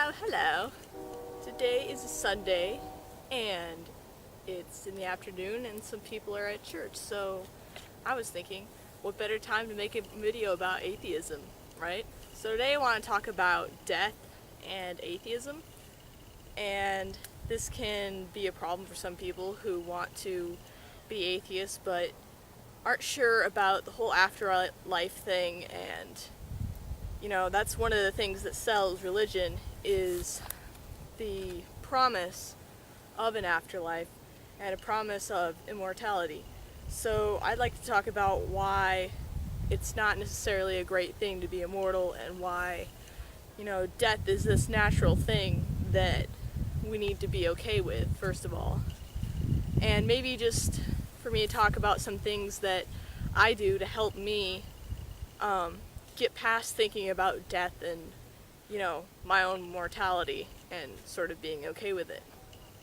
Well, hello. Today is a Sunday, and it's in the afternoon, and some people are at church, so I was thinking, what better time to make a video about atheism, right? So today I want to talk about death and atheism, and this can be a problem for some people who want to be atheists, but aren't sure about the whole afterlife thing, and that's one of the things that sells religion is the promise of an afterlife and a promise of immortality. So I'd like to talk about why it's not necessarily a great thing to be immortal, and why, death is this natural thing that we need to be okay with, first of all. And maybe just for me to talk about some things that I do to help me get past thinking about death and, my own mortality, and sort of being okay with it.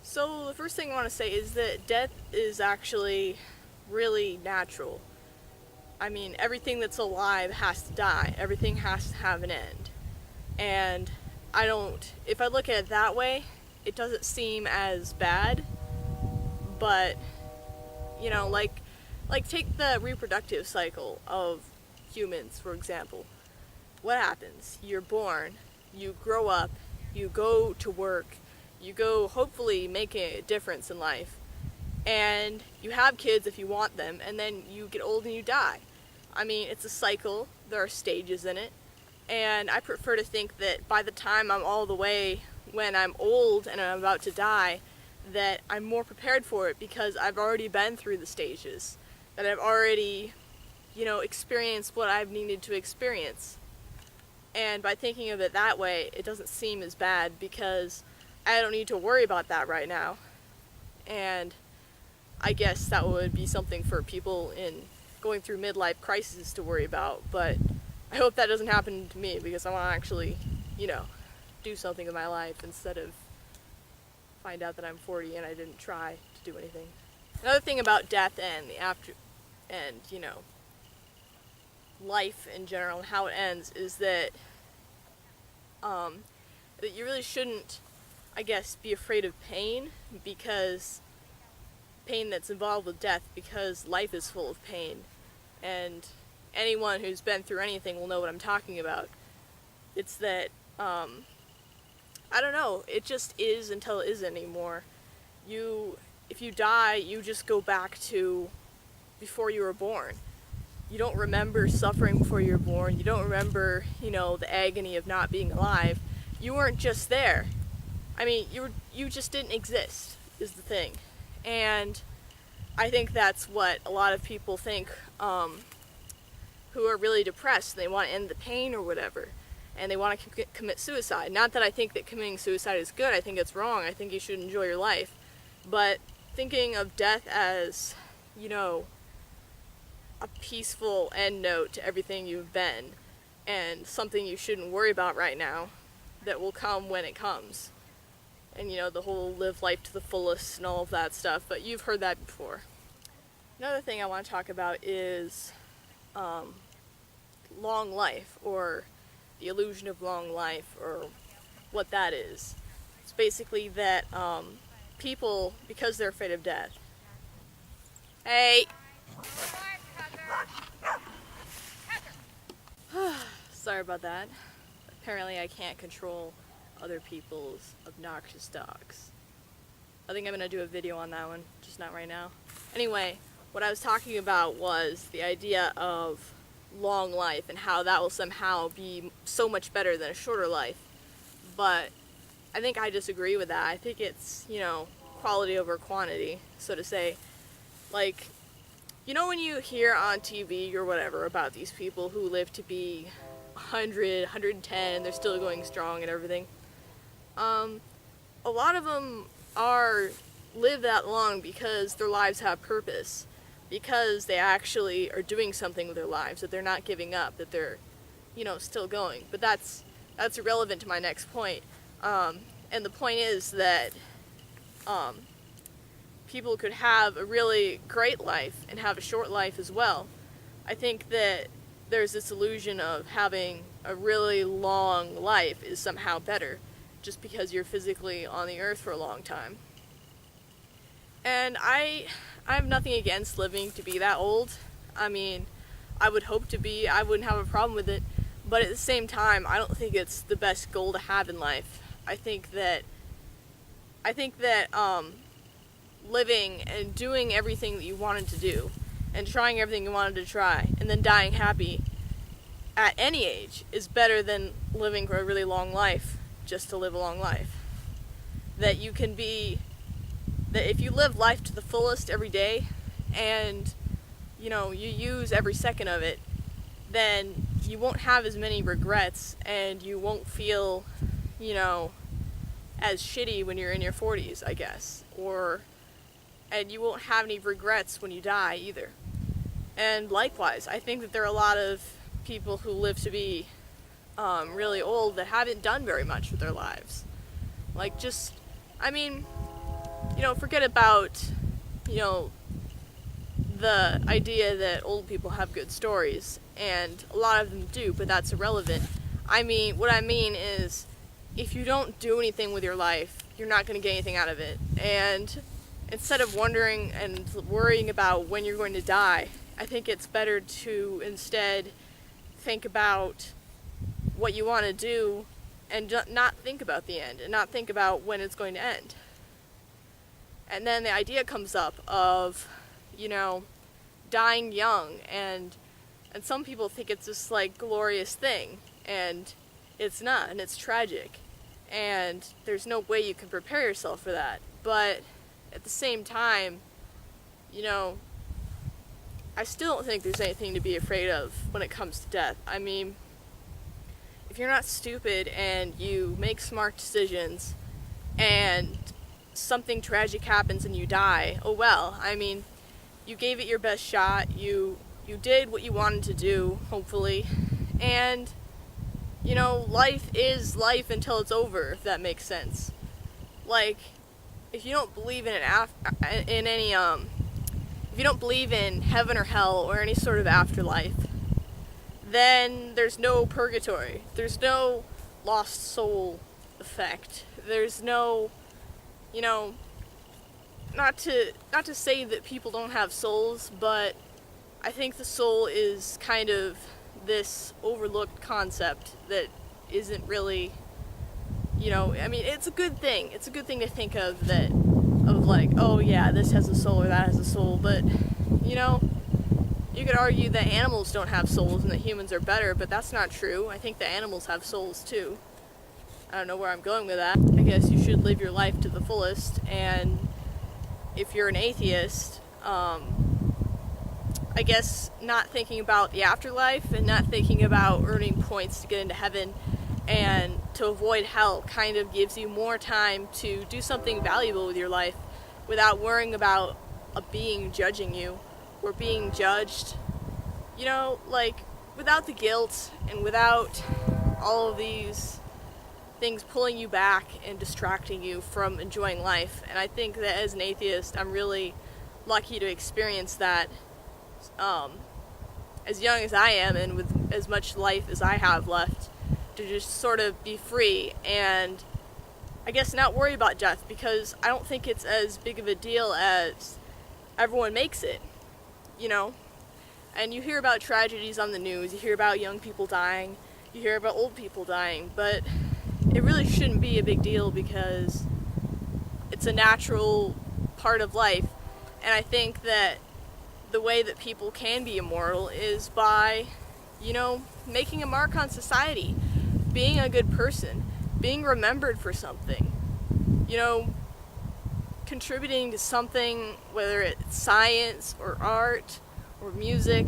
So the first thing I want to say is that death is actually really natural. I mean, everything that's alive has to die. Everything has to have an end. And if I look at it that way, it doesn't seem as bad, but, like take the reproductive cycle of humans, for example. What happens? You're born, you grow up, you go to work, you go hopefully make a difference in life, and you have kids if you want them, and then you get old and you die. I mean, it's a cycle, there are stages in it, and I prefer to think that by the time I'm all the way, when I'm old and I'm about to die, that I'm more prepared for it because I've already been through the stages, that I've already, experienced what I've needed to experience. And by thinking of it that way, it doesn't seem as bad because I don't need to worry about that right now. And I guess that would be something for people in going through midlife crises to worry about, but I hope that doesn't happen to me because I want to actually, do something in my life instead of find out that I'm 40 and I didn't try to do anything. Another thing about death and life in general and how it ends is that that you really shouldn't, I guess, be afraid of pain, because pain that's involved with death, because life is full of pain, and anyone who's been through anything will know what I'm talking about. It's that I don't know, it just is until it isn't anymore. If you die, you just go back to before you were born. You don't remember suffering before you were born. You don't remember, the agony of not being alive. You weren't just there. I mean, you just didn't exist, is the thing. And I think that's what a lot of people think, who are really depressed. They want to end the pain or whatever, and they want to commit suicide. Not that I think that committing suicide is good. I think it's wrong. I think you should enjoy your life. But thinking of death as, a peaceful end note to everything you've been, and something you shouldn't worry about right now, that will come when it comes. And the whole live life to the fullest and all of that stuff, but you've heard that before. Another thing I want to talk about is long life, or the illusion of long life, or what that is. It's basically that people, because they're afraid of death. Hey! Sorry about that. Apparently I can't control other people's obnoxious dogs. I think I'm going to do a video on that one, just not right now. Anyway, what I was talking about was the idea of long life and how that will somehow be so much better than a shorter life. But I think I disagree with that. I think it's, quality over quantity, so to say. Like, when you hear on TV or whatever about these people who live to be 100, 110, and they're still going strong and everything, a lot of them live that long because their lives have purpose, because they actually are doing something with their lives, that they're not giving up, that they're, still going. But that's irrelevant to my next point. And the point is that people could have a really great life and have a short life as well. I think that there's this illusion of having a really long life is somehow better, just because you're physically on the earth for a long time. And I have nothing against living to be that old. I mean, I would hope to be. I wouldn't have a problem with it. But at the same time, I don't think it's the best goal to have in life. I think that living and doing everything that you wanted to do and trying everything you wanted to try and then dying happy at any age is better than living for a really long life just to live a long life. That if you live life to the fullest every day and you use every second of it, then you won't have as many regrets and you won't feel, as shitty when you're in your 40s, I guess. And you won't have any regrets when you die either. And likewise, I think that there are a lot of people who live to be really old that haven't done very much with their lives. Forget about, the idea that old people have good stories, and a lot of them do, but that's irrelevant. What I mean is, if you don't do anything with your life, you're not going to get anything out of it. And instead of wondering and worrying about when you're going to die, I think it's better to instead think about what you want to do and not think about the end and not think about when it's going to end. And then the idea comes up of, dying young, and some people think it's this glorious thing, and it's not, and it's tragic, and there's no way you can prepare yourself for that. But at the same time, I still don't think there's anything to be afraid of when it comes to death. If you're not stupid and you make smart decisions and something tragic happens and you die, oh well. You gave it your best shot, you did what you wanted to do, hopefully, and, life is life until it's over, if that makes sense. If you don't believe if you don't believe in heaven or hell or any sort of afterlife, then there's no purgatory, there's no lost soul effect, there's no, not to say that people don't have souls, but I think the soul is kind of this overlooked concept that isn't really, it's a good thing. It's a good thing to think of oh yeah, this has a soul or that has a soul, but, you could argue that animals don't have souls and that humans are better, but that's not true. I think the animals have souls too. I don't know where I'm going with that. I guess you should live your life to the fullest, and if you're an atheist, I guess not thinking about the afterlife and not thinking about earning points to get into heaven and to avoid hell kind of gives you more time to do something valuable with your life without worrying about a being judging you or being judged, without the guilt and without all of these things pulling you back and distracting you from enjoying life. And I think that as an atheist, I'm really lucky to experience that as young as I am and with as much life as I have left, to just sort of be free and I guess not worry about death, because I don't think it's as big of a deal as everyone makes it, And you hear about tragedies on the news, you hear about young people dying, you hear about old people dying, but it really shouldn't be a big deal because it's a natural part of life. And I think that the way that people can be immortal is by, making a mark on society, being a good person, being remembered for something, contributing to something, whether it's science or art or music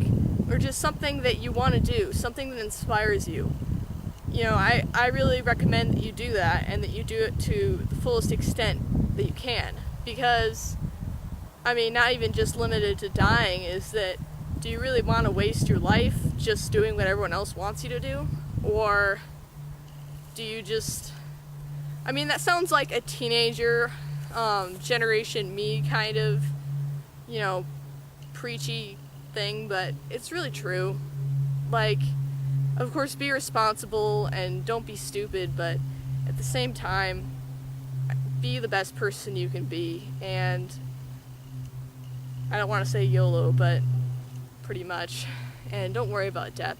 or just something that you want to do, something that inspires you. I really recommend that you do that and that you do it to the fullest extent that you can, because, not even just limited to dying, is that do you really want to waste your life just doing what everyone else wants you to do? Or do you just, that sounds like a teenager, generation me kind of, preachy thing, but it's really true. Of course, be responsible and don't be stupid, but at the same time, be the best person you can be, and I don't want to say YOLO, but pretty much, and don't worry about death.